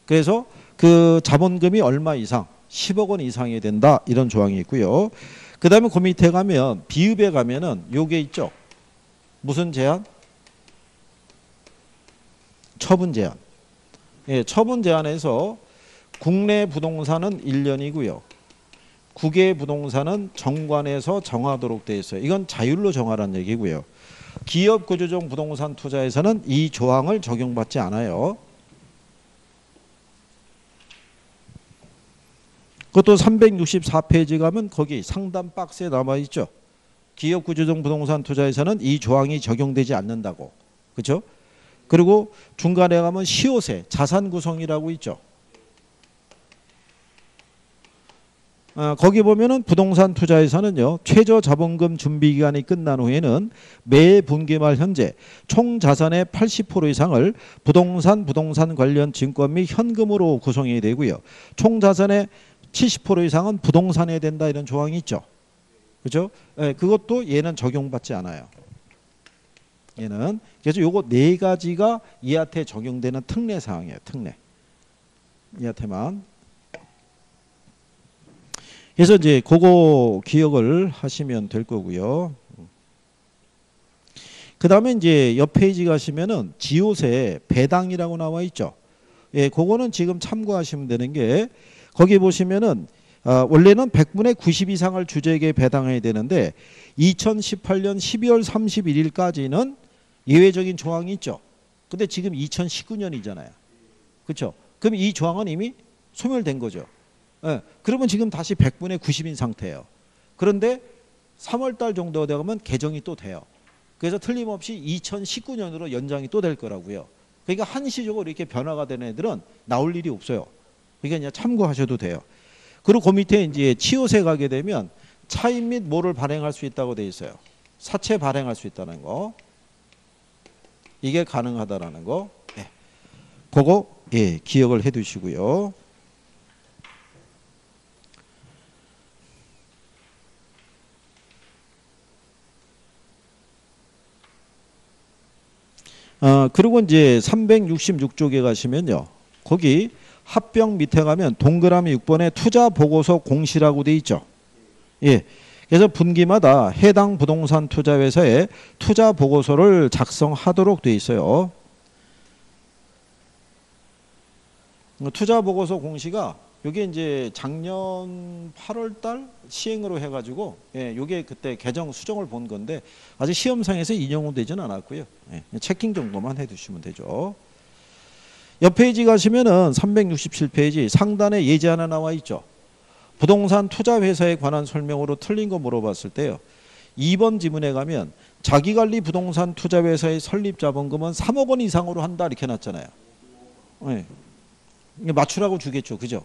그래서 그 자본금이 얼마 이상 10억 원 이상이 된다 이런 조항이 있고요. 그 다음에 그 밑에 가면 비읍에 가면은 요게 있죠. 무슨 제한? 처분 제한. 예, 처분 제한에서 국내 부동산은 1년이고요. 국외 부동산은 정관에서 정하도록 되어 있어요. 이건 자율로 정하라는 얘기고요. 기업 구조조정 부동산 투자에서는 이 조항을 적용받지 않아요. 그것도 364페이지 가면 거기 상단 박스에 남아있죠. 기업 구조조정 부동산 투자에서는 이 조항이 적용되지 않는다고. 그렇죠? 그리고 중간에 가면 시효세 자산 구성이라고 있죠. 거기 보면은 부동산 투자에서는요. 최저 자본금 준비 기간이 끝난 후에는 매 분기 말 현재 총 자산의 80% 이상을 부동산 관련 증권 및 현금으로 구성이 되고요. 총 자산의 70% 이상은 부동산에 된다 이런 조항이 있죠. 그죠? 예, 그것도 얘는 적용받지 않아요. 얘는 그래서 요거 네 가지가 이한테 적용되는 특례 사항이에요. 특례. 이한테만. 그래서 이제 그거 기억을 하시면 될 거고요. 그 다음에 이제 옆 페이지 가시면은 지오세 배당이라고 나와 있죠. 예, 그거는 지금 참고하시면 되는 게 거기 보시면은 원래는 100분의 90 이상을 주주에게 배당해야 되는데 2018년 12월 31일까지는 예외적인 조항이 있죠. 근데 지금 2019년이잖아요. 그렇죠? 그럼 이 조항은 이미 소멸된 거죠. 예, 그러면 지금 다시 100분의 90인 상태예요. 그런데 3월 달 정도 되면 개정이 또 돼요. 그래서 틀림없이 2019년으로 연장이 또 될 거라고요. 그러니까 한시적으로 이렇게 변화가 되는 애들은 나올 일이 없어요. 그러니까 그냥 참고하셔도 돼요. 그리고 그 밑에 이제 치옷에 가게 되면 차입 및 뭐를 발행할 수 있다고 돼 있어요. 사채 발행할 수 있다는 거. 이게 가능하다라는 거. 네. 그거 예, 기억을 해 두시고요. 그리고 이제 366쪽에 가시면요. 거기 합병 밑에 가면 동그라미 6번에 투자 보고서 공시라고 돼 있죠. 예. 그래서 분기마다 해당 부동산 투자회사에 투자 보고서를 작성하도록 돼 있어요. 투자 보고서 공시가 요게 이제 작년 8월 달 시행으로 해가지고 예, 요게 그때 개정 수정을 본 건데 아직 시험상에서 인용은 되지는 않았고요. 예, 체킹 정도만 해두시면 되죠. 옆 페이지 가시면은 367페이지 상단에 예제 하나 나와 있죠. 부동산 투자 회사에 관한 설명으로 틀린 거 물어봤을 때요. 2번 지문에 가면 자기관리 부동산 투자 회사의 설립 자본금은 3억 원 이상으로 한다 이렇게 놨잖아요. 예. 맞추라고 주겠죠, 그죠?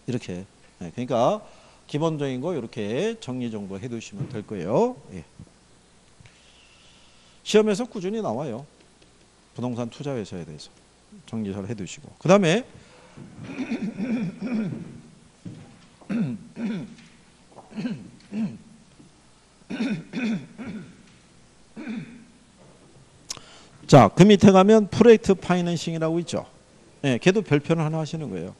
이렇게. 네, 그러니까 기본적인 거 이렇게 정리 정도 해두시면 될 거예요. 예. 시험에서 꾸준히 나와요. 부동산 투자 회사에 대해서 정리 잘 해두시고. 그 다음에 자, 그 밑에 가면 프로젝트 파이낸싱이라고 있죠. 예, 걔도 별표를 하나 하시는 거예요.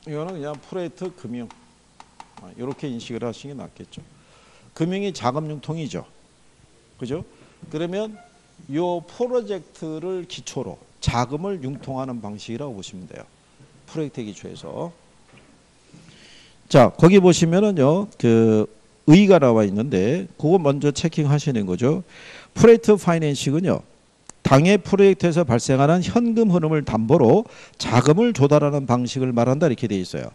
이거는 그냥 프로젝트 금융 이렇게 인식을 하시는 게 낫겠죠. 금융이 자금 융통이죠. 그죠? 그러면 이 프로젝트를 기초로 자금을 융통하는 방식이라고 보시면 돼요. 프로젝트 기초에서. 자, 거기 보시면은요, 그 의의가 나와 있는데 그거 먼저 체킹하시는 거죠. 프로젝트 파이낸싱은요, 당해 프로젝트에서 발생하는 현금 흐름을 담보로 자금을 조달하는 방식을 말한다 이렇게 돼 있어요.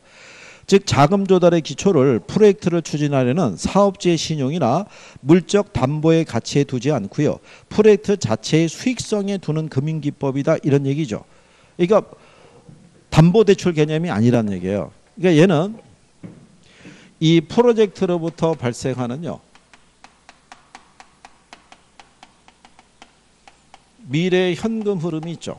즉 자금 조달의 기초를 프로젝트를 추진하려는 사업주의 신용이나 물적 담보의 가치에 두지 않고요. 프로젝트 자체의 수익성에 두는 금융기법이다 이런 얘기죠. 그러니까 담보대출 개념이 아니라는 얘기예요. 그러니까 얘는 이 프로젝트로부터 발생하는요. 미래 현금 흐름이 있죠.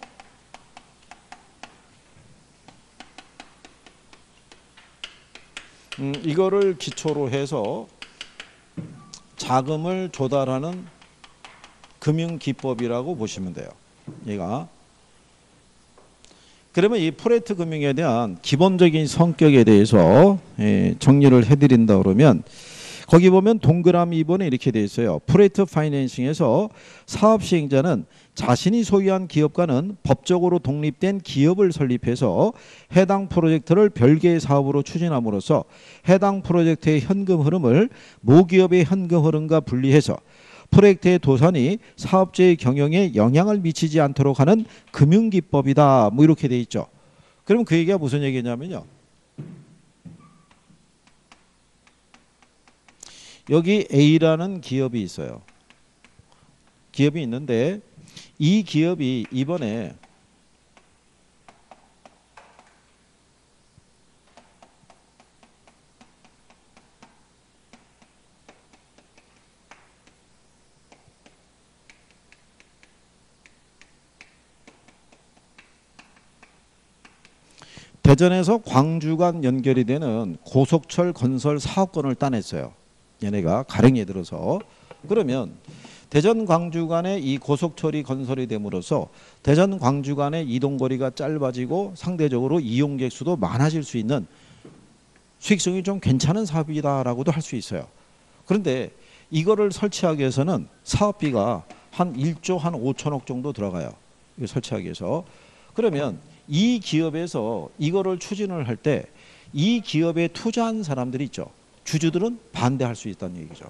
이거를 기초로 해서 자금을 조달하는 금융기법이라고 보시면 돼요. 얘가. 그러면 이 프로젝트 금융에 대한 기본적인 성격에 대해서 정리를 해드린다 그러면 거기 보면 동그라미 2번에 이렇게 되어 있어요. 프로젝트 파이낸싱에서 사업 시행자는 자신이 소유한 기업과는 법적으로 독립된 기업을 설립해서 해당 프로젝트를 별개의 사업으로 추진함으로써 해당 프로젝트의 현금 흐름을 모기업의 현금 흐름과 분리해서 프로젝트의 도산이 사업자의 경영에 영향을 미치지 않도록 하는 금융기법이다. 뭐 이렇게 돼 있죠. 그럼 그 얘기가 무슨 얘기냐면요. 여기 A라는 기업이 있어요. 기업이 있는데 이 기업이 이번에 대전에서 광주 간 연결이 되는 고속철 건설 사업권을 따냈어요. 얘네가 가령에 들어서. 그러면 대전 광주 간의 이 고속철이 건설이 됨으로써 대전 광주 간의 이동거리가 짧아지고 상대적으로 이용객 수도 많아질 수 있는 수익성이 좀 괜찮은 사업이다라고도 할 수 있어요. 그런데 이거를 설치하기 위해서는 사업비가 한 1조 한 5천억 정도 들어가요. 이거 설치하기 위해서. 그러면 이 기업에서 이거를 추진을 할 때 이 기업에 투자한 사람들이 있죠. 주주들은 반대할 수 있다는 얘기죠.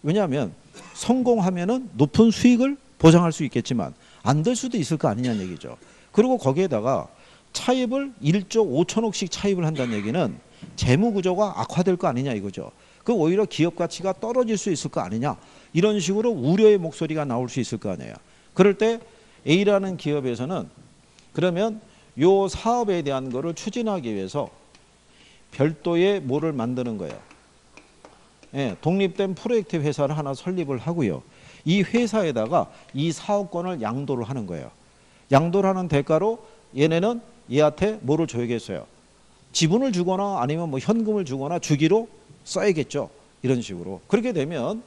왜냐하면 성공하면은 높은 수익을 보장할 수 있겠지만 안 될 수도 있을 거 아니냐는 얘기죠. 그리고 거기에다가 차입을 1조 5천억씩 차입을 한다는 얘기는 재무 구조가 악화될 거 아니냐 이거죠. 그 오히려 기업 가치가 떨어질 수 있을 거 아니냐 이런 식으로 우려의 목소리가 나올 수 있을 거 아니에요. 그럴 때 A라는 기업에서는 그러면 요 사업에 대한 거를 추진하기 위해서 별도의 뭐를 만드는 거예요. 예, 독립된 프로젝트 회사를 하나 설립을 하고요. 이 회사에다가 이 사업권을 양도를 하는 거예요. 양도를 하는 대가로 얘네는 얘한테 뭐를 줘야겠어요. 지분을 주거나 아니면 뭐 현금을 주거나 주기로 써야겠죠. 이런 식으로. 그렇게 되면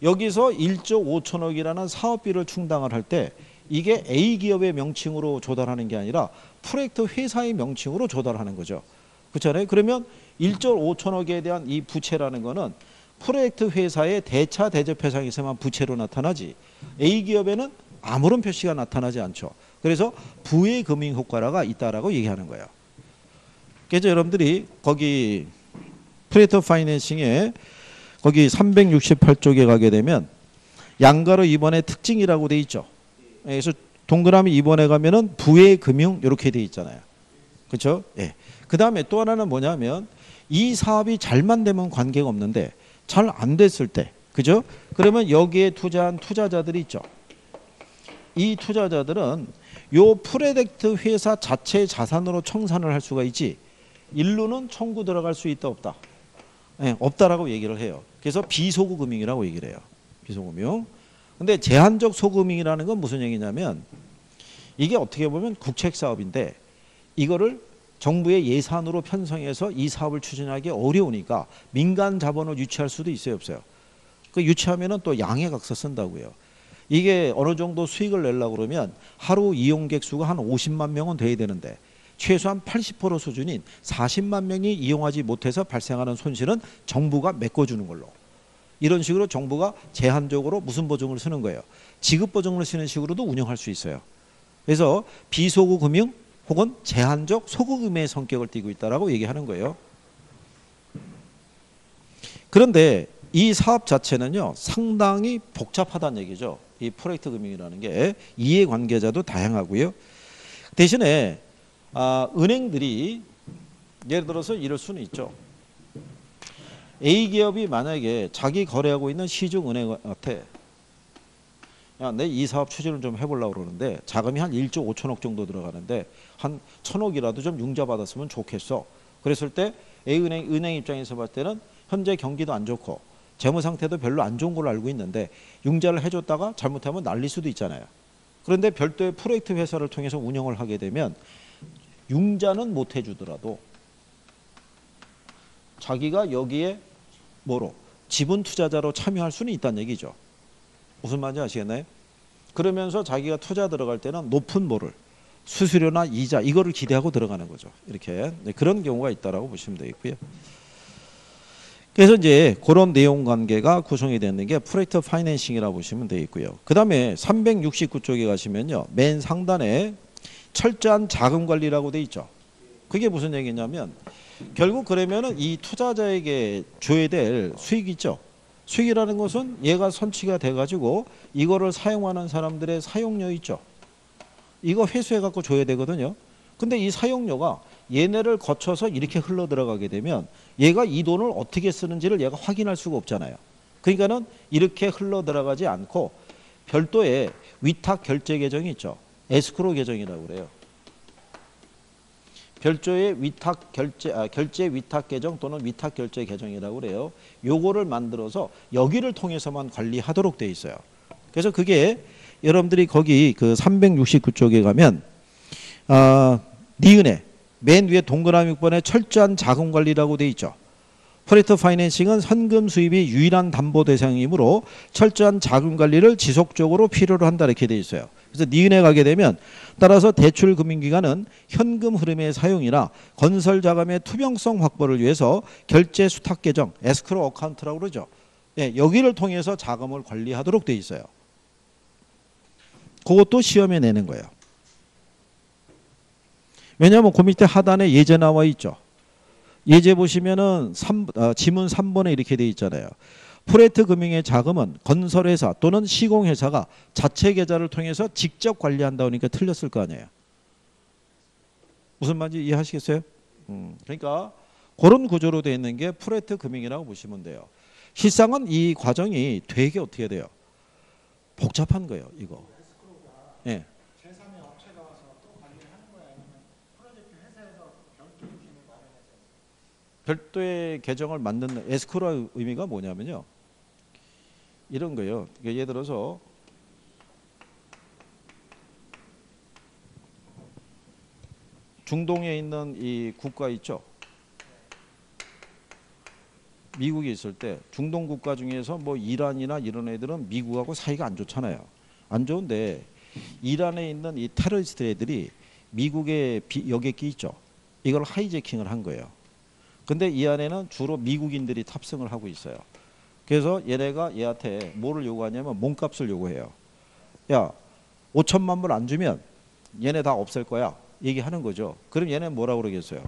여기서 1조 5천억이라는 사업비를 충당을 할 때 이게 A 기업의 명칭으로 조달하는 게 아니라 프로젝트 회사의 명칭으로 조달하는 거죠. 그렇잖아요. 그러면 1조 5천억에 대한 이 부채라는 거는 프로젝트 회사의 대차 대접회상에서만 부채로 나타나지 A 기업에는 아무런 표시가 나타나지 않죠. 그래서 부의 금융 효과가 있다라고 얘기하는 거예요. 그래서 여러분들이 거기 프로젝트 파이낸싱에 거기 368쪽에 가게 되면 양가로 이번에 특징이라고 돼 있죠. 그래서 동그라미 2번에 가면은 부의 금융 이렇게 돼 있잖아요. 그렇죠? 예. 그 다음에 또 하나는 뭐냐면 이 사업이 잘만 되면 관계가 없는데 잘 안 됐을 때, 그죠? 그러면 여기에 투자한 투자자들이 있죠. 이 투자자들은 요 프로젝트 회사 자체의 자산으로 청산을 할 수가 있지 일루는 청구 들어갈 수 있다 없다? 네, 없다라고 얘기를 해요. 그래서 비소구금융이라고 얘기를 해요. 비소구금융. 근데 제한적 소금융이라는 건 무슨 얘기냐면 이게 어떻게 보면 국책사업인데 이거를 정부의 예산으로 편성해서 이 사업을 추진하기 어려우니까 민간 자본을 유치할 수도 있어요, 없어요? 그 유치하면은 또 양해각서 쓴다고요. 이게 어느 정도 수익을 내려고 그러면 하루 이용객 수가 한 50만 명은 돼야 되는데 최소한 80% 수준인 40만 명이 이용하지 못해서 발생하는 손실은 정부가 메꿔주는 걸로. 이런 식으로 정부가 제한적으로 무슨 보증을 쓰는 거예요? 지급 보증을 쓰는 식으로도 운영할 수 있어요. 그래서 비소구 금융 혹은 제한적 소구금의 성격을 띠고 있다라고 얘기하는 거예요. 그런데 이 사업 자체는요 상당히 복잡하다는 얘기죠. 이 프로젝트 금융이라는 게 이해관계자도 다양하고요. 대신에 은행들이 예를 들어서 이럴 수는 있죠. A 기업이 만약에 자기 거래하고 있는 시중은행한테 야, 내 이 사업 추진을 좀 해보려고 그러는데 자금이 한 1조 5천억 정도 들어가는데 한 1,000억이라도 좀 융자 받았으면 좋겠어. 그랬을 때 은행 입장에서 봤을 때는 현재 경기도 안 좋고 재무 상태도 별로 안 좋은 걸로 알고 있는데 융자를 해줬다가 잘못하면 날릴 수도 있잖아요. 그런데 별도의 프로젝트 회사를 통해서 운영을 하게 되면 융자는 못 해주더라도 자기가 여기에 뭐로 지분 투자자로 참여할 수는 있다는 얘기죠. 무슨 말인지 아시겠나요? 그러면서 자기가 투자 들어갈 때는 높은 뭐를 수수료나 이자 이거를 기대하고 들어가는 거죠. 이렇게 그런 경우가 있다라고 보시면 되겠고요. 그래서 이제 그런 내용 관계가 구성이 되는 게 프로젝트 파이낸싱이라고 보시면 되겠고요. 그 다음에 369쪽에 가시면요. 맨 상단에 철저한 자금 관리라고 돼 있죠. 그게 무슨 얘기냐면 결국 그러면은 이 투자자에게 줘야 될 수익 있죠. 수익이라는 것은 얘가 선취가 돼가지고 이거를 사용하는 사람들의 사용료 있죠. 이거 회수해 갖고 줘야 되거든요. 근데 이 사용료가 얘네를 거쳐서 이렇게 흘러 들어가게 되면 얘가 이 돈을 어떻게 쓰는지를 얘가 확인할 수가 없잖아요. 그러니까는 이렇게 흘러 들어가지 않고 별도의 위탁 결제 계정이 있죠. 에스크로 계정이라고 그래요. 별도의 위탁 결제 위탁 계정 또는 위탁 결제 계정이라고 그래요. 요거를 만들어서 여기를 통해서만 관리하도록 돼 있어요. 그래서 그게 여러분들이 거기 그 369쪽에 가면 니은에 맨 위에 동그라미 6번에 철저한 자금 관리라고 돼 있죠. 프로젝트 파이낸싱은 현금 수입이 유일한 담보 대상이므로 철저한 자금 관리를 지속적으로 필요로 한다 이렇게 돼 있어요. 그래서 니은에 가게 되면 따라서 대출 금융기관은 현금 흐름의 사용이나 건설 자금의 투명성 확보를 위해서 결제 수탁 계정 에스크로 어카운트라고 그러죠. 예, 여기를 통해서 자금을 관리하도록 돼 있어요. 그것도 시험에 내는 거예요. 왜냐하면 그 밑에 하단에 예제 나와 있죠. 예제 보시면은 지문 3번에 이렇게 돼 있잖아요. 프로젝트 금융의 자금은 건설회사 또는 시공회사가 자체 계좌를 통해서 직접 관리한다 보니까 틀렸을 거 아니에요. 무슨 말인지 이해하시겠어요? 그러니까 그런 구조로 되어 있는 게 프로젝트 금융이라고 보시면 돼요. 실상은 이 과정이 되게 어떻게 돼요? 복잡한 거예요. 이거. 예. 제3의 업체가 와서 또 관리를 하는 거야? 아니면 프로젝트 회사에서 별도의 기능을 마련해서? 별도의 계정을 만드는 에스크로의 의미가 뭐냐면요. 이런 거예요. 그러니까 예를 들어서 중동에 있는 이 국가 있죠. 미국이 있을 때 중동 국가 중에서 뭐 이란이나 이런 애들은 미국하고 사이가 안 좋잖아요. 안 좋은데 이란에 있는 이 테러리스트 애들이 미국의 여객기 있죠. 이걸 하이제킹을 한 거예요. 근데 이 안에는 주로 미국인들이 탑승을 하고 있어요. 그래서 얘네가 얘한테 뭐를 요구하냐면 몸값을 요구해요. 야, 5천만 불 안 주면 얘네 다 없앨 거야. 얘기하는 거죠. 그럼 얘네 뭐라고 그러겠어요?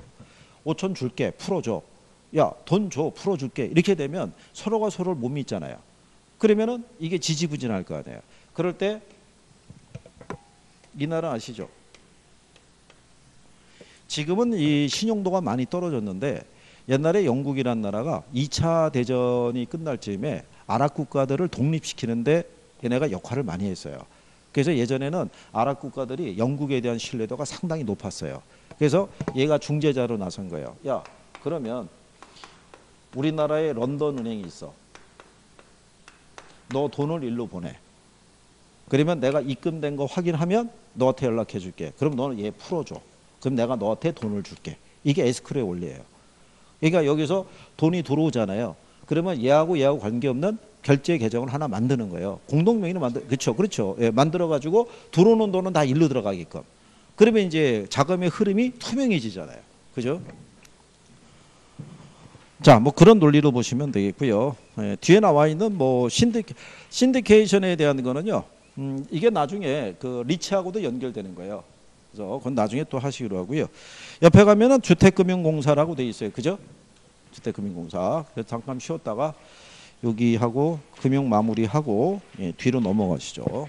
5천 줄게, 풀어줘. 야, 돈 줘, 풀어줄게. 이렇게 되면 서로가 서로를 못 믿잖아요. 그러면은 이게 지지부진할 거 아니에요. 그럴 때 이 나라 아시죠? 지금은 이 신용도가 많이 떨어졌는데 옛날에 영국이란 나라가 2차 대전이 끝날 즈음에 아랍 국가들을 독립시키는데 얘네가 역할을 많이 했어요. 그래서 예전에는 아랍 국가들이 영국에 대한 신뢰도가 상당히 높았어요. 그래서 얘가 중재자로 나선 거예요. 야, 그러면 우리나라에 런던 은행이 있어. 너 돈을 일로 보내. 그러면 내가 입금된 거 확인하면 너한테 연락해 줄게. 그럼 너는 얘 풀어줘. 그럼 내가 너한테 돈을 줄게. 이게 에스크로의 원리예요. 그러니까 여기서 돈이 들어오잖아요. 그러면 얘하고 관계없는 결제 계정을 하나 만드는 거예요. 공동명의로 그렇죠. 예, 만들어 가지고 들어오는 돈은 다 일로 들어가게끔. 그러면 이제 자금의 흐름이 투명해지잖아요. 그죠? 자, 뭐 그런 논리로 보시면 되겠고요. 예, 뒤에 나와 있는 뭐 신디케이션에 대한 거는요. 이게 나중에 그 리츠하고도 연결되는 거예요. 그래서 그건 나중에 또 하시기로 하고요. 옆에 가면은 주택금융공사라고 돼 있어요. 그죠? 주택금융공사. 그래서 잠깐 쉬었다가 여기 하고 금융 마무리하고 예, 뒤로 넘어가시죠.